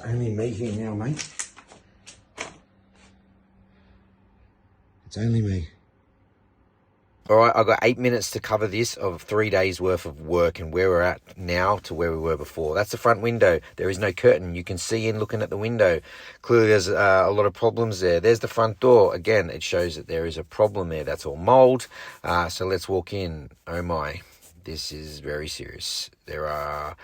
only me here now, mate. It's only me. All right, I've got 8 minutes to cover this of 3 days worth of work and where we're at now to where we were before. That's the front window. There is no curtain. You can see in looking at the window. Clearly there's a lot of problems there. There's the front door. Again, it shows that there is a problem there. That's all mold. So let's walk in. Oh my, this is very serious. There are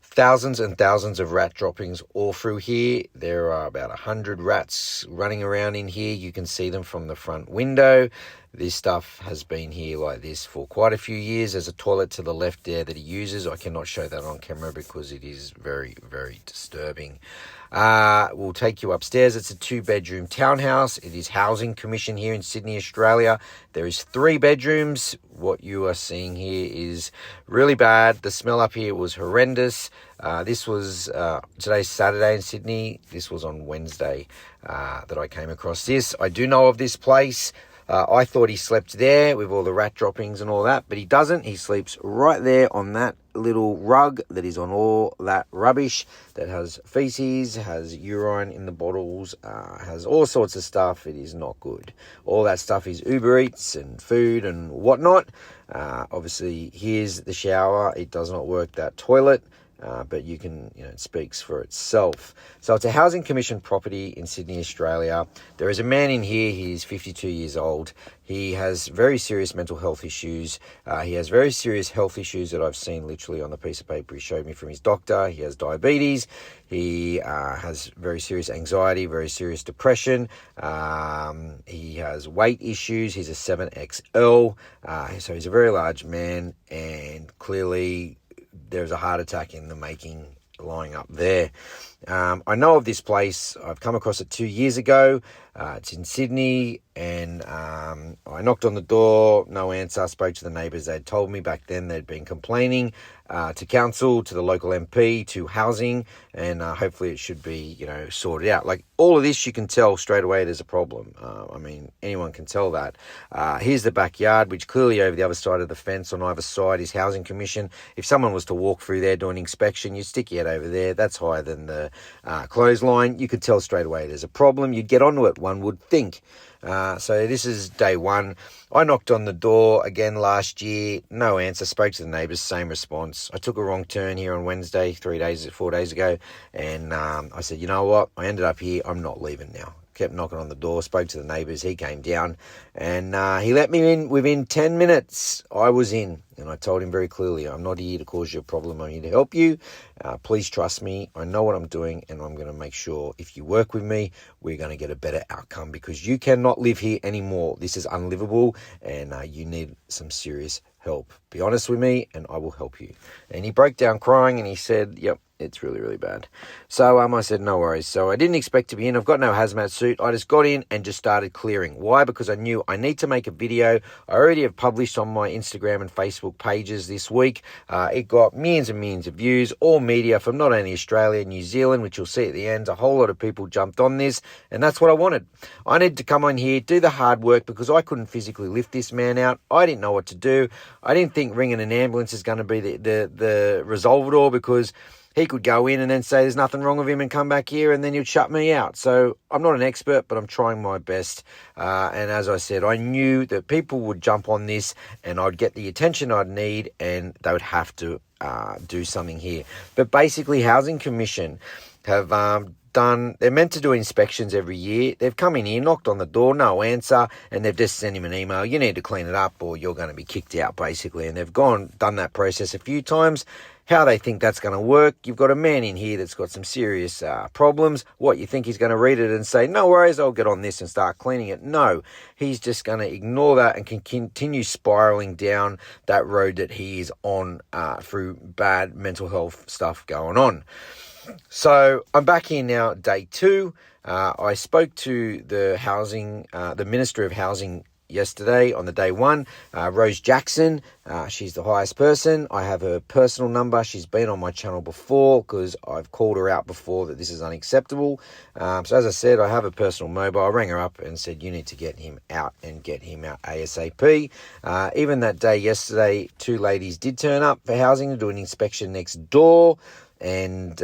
thousands and thousands of rat droppings all through here. There are about 100 rats running around in here. You can see them from the front window. This stuff has been here like this for quite a few years. There's a toilet to the left there that he uses. I cannot show that on camera because it is very, very disturbing. We'll take you upstairs. It's a 2-bedroom townhouse. It is Housing Commission here in Sydney, Australia. There is 3 bedrooms. What you are seeing here is really bad. The smell up here was horrendous. This was today's Saturday in Sydney. This was on Wednesday that I came across this. I do know of this place. I thought he slept there with all the rat droppings and all that, but he doesn't. He sleeps right there on that little rug that is on all that rubbish that has feces, has urine in the bottles, has all sorts of stuff. It is not good. All that stuff is Uber Eats and food and whatnot. Obviously, here's the shower. It does not work, that toilet. But you can, it speaks for itself. So it's a Housing Commission property in Sydney, Australia. There is a man in here. He's 52 years old. He has very serious mental health issues. He has very serious health issues that I've seen literally on the piece of paper he showed me from his doctor. He has diabetes. He has very serious anxiety, very serious depression. He has weight issues. He's a 7XL. So he's a very large man, and clearly there's a heart attack in the making lying up there. I know of this place. I've come across it 2 years ago. It's in Sydney, and I knocked on the door, no answer. I spoke to the neighbours. They'd told me back then they'd been complaining to council, to the local MP, to housing, and hopefully it should be, sorted out. Like all of this, you can tell straight away there's a problem. Anyone can tell that. Here's the backyard, which clearly over the other side of the fence on either side is Housing Commission. If someone was to walk through there doing inspection, you'd stick your head over there. That's higher than the clothesline. You could tell straight away there's a problem. You'd get onto it, one would think. So this is day one. I knocked on the door again last year, no answer. Spoke to the neighbours, same response. I took a wrong turn here on Wednesday, 4 days ago, and I said, you know what? I ended up here. I'm not leaving now. Kept knocking on the door, spoke to the neighbours. He came down, and he let me in within 10 minutes. I was in, and I told him very clearly, I'm not here to cause you a problem. I'm here to help you. Please trust me. I know what I'm doing, and I'm going to make sure if you work with me, we're going to get a better outcome, because you cannot live here anymore. This is unlivable, and you need some serious help. Be honest with me, and I will help you. And he broke down crying, and he said, yep, it's really, really bad. So I said, no worries. So I didn't expect to be in. I've got no hazmat suit. I just got in and just started clearing. Why? Because I knew I need to make a video. I already have published on my Instagram and Facebook pages this week. It got millions and millions of views, all media from not only Australia, New Zealand, which you'll see at the end. A whole lot of people jumped on this, and that's what I wanted. I needed to come on here, do the hard work, because I couldn't physically lift this man out. I didn't know what to do. I didn't think ringing an ambulance is going to be the resolve it all, because he could go in and then say there's nothing wrong with him and come back here, and then you'd shut me out. So I'm not an expert, but I'm trying my best. And as I said, I knew that people would jump on this and I'd get the attention I'd need, and they would have to do something here. But basically, Housing Commission have they're meant to do inspections every year. They've come in here, knocked on the door, no answer, and they've just sent him an email. You need to clean it up or you're going to be kicked out, basically. And they've done that process a few times. How they think that's going to work. You've got a man in here that's got some serious problems. What, you think he's going to read it and say, no worries, I'll get on this and start cleaning it? No, he's just going to ignore that and can continue spiraling down that road that he is on through bad mental health stuff going on. So I'm back here now, day 2. I spoke to the Minister of Housing yesterday on the day 1, Rose Jackson. She's the highest person. I have her personal number. She's been on my channel before because I've called her out before that this is unacceptable. So as I said, I have a personal mobile. I rang her up and said, you need to get him out and get him out ASAP. Even that day yesterday, 2 ladies did turn up for housing to do an inspection next door. And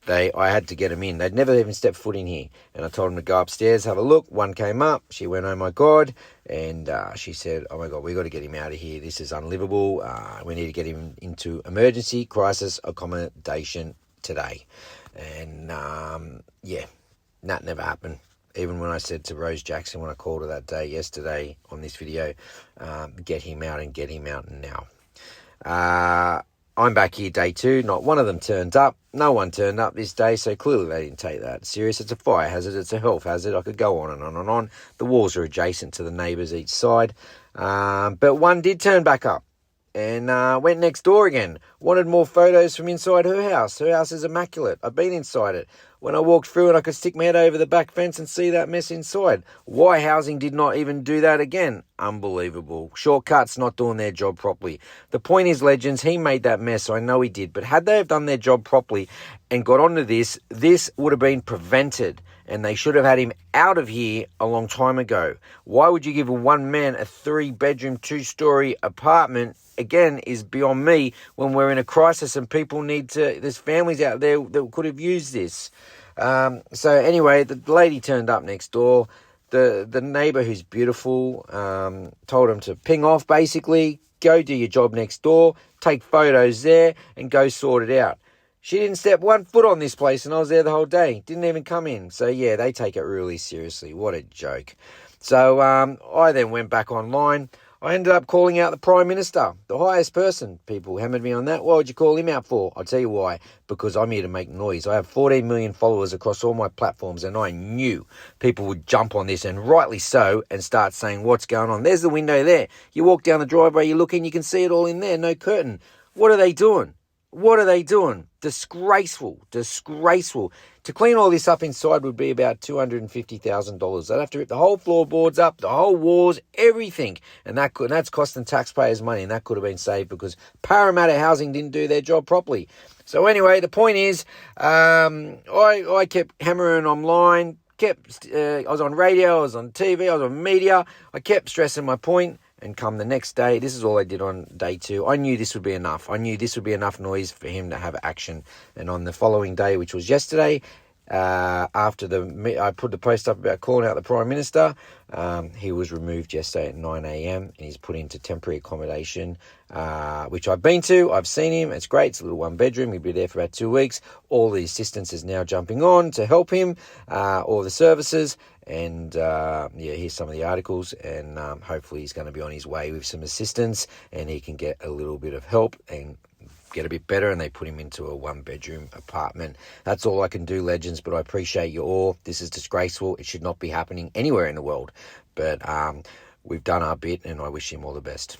I had to get them in. They'd never even stepped foot in here. And I told them to go upstairs, have a look. One came up. She went, oh, my God. And she said, oh, my God, we got to get him out of here. This is unlivable. We need to get him into emergency crisis accommodation today. And, yeah, that never happened. Even when I said to Rose Jackson, when I called her that day yesterday on this video, get him out and get him out now. I'm back here day 2. Not one of them turned up. No one turned up this day, so clearly they didn't take that serious. It's a fire hazard. It's a health hazard. I could go on and on and on. The walls are adjacent to the neighbours each side. But one did turn back up and went next door again. Wanted more photos from inside her house. Her house is immaculate. I've been inside it. When I walked through it, I could stick my head over the back fence and see that mess inside. Why housing did not even do that again? Unbelievable. Shortcuts not doing their job properly. The point is, legends, he made that mess. I know he did. But had they have done their job properly and got onto this, this would have been prevented. And they should have had him out of here a long time ago. Why would you give a one-man a 3-bedroom, 2-story apartment? Again, is beyond me when we're in a crisis and people need to... There's families out there that could have used this. So anyway, the lady turned up next door. The neighbour, who's beautiful, told him to ping off, basically. Go do your job next door, take photos there, and go sort it out. She didn't step 1 foot on this place, and I was there the whole day. Didn't even come in. So, yeah, they take it really seriously. What a joke. So I then went back online. I ended up calling out the Prime Minister, the highest person. People hammered me on that. Why would you call him out for? I'll tell you why. Because I'm here to make noise. I have 14 million followers across all my platforms, and I knew people would jump on this, and rightly so, and start saying, what's going on? There's the window there. You walk down the driveway, you look in, you can see it all in there. No curtain. What are they doing? What are they doing? Disgraceful. Disgraceful. To clean all this up inside would be about $250,000. They'd have to rip the whole floorboards up, the whole walls, everything. And that's costing taxpayers money, and that could have been saved because Parramatta Housing didn't do their job properly. So anyway, the point is, I kept hammering online, I was on radio, I was on TV, I was on media. I kept stressing my point. And come the next day, this is all I did on day 2. I knew this would be enough. I knew this would be enough noise for him to have action. And on the following day, which was yesterday, after I put the post up about calling out the Prime Minister, he was removed yesterday at 9 a.m. and he's put into temporary accommodation, which I've been to. I've seen him. It's great. It's a little 1-bedroom. He'll be there for about 2 weeks. All the assistance is now jumping on to help him, all the services. And here's some of the articles, and hopefully he's going to be on his way with some assistance and he can get a little bit of help and get a bit better, and they put him into a 1-bedroom apartment. That's all I can do, legends, but I appreciate you all. This is disgraceful. It should not be happening anywhere in the world, but we've done our bit, and I wish him all the best.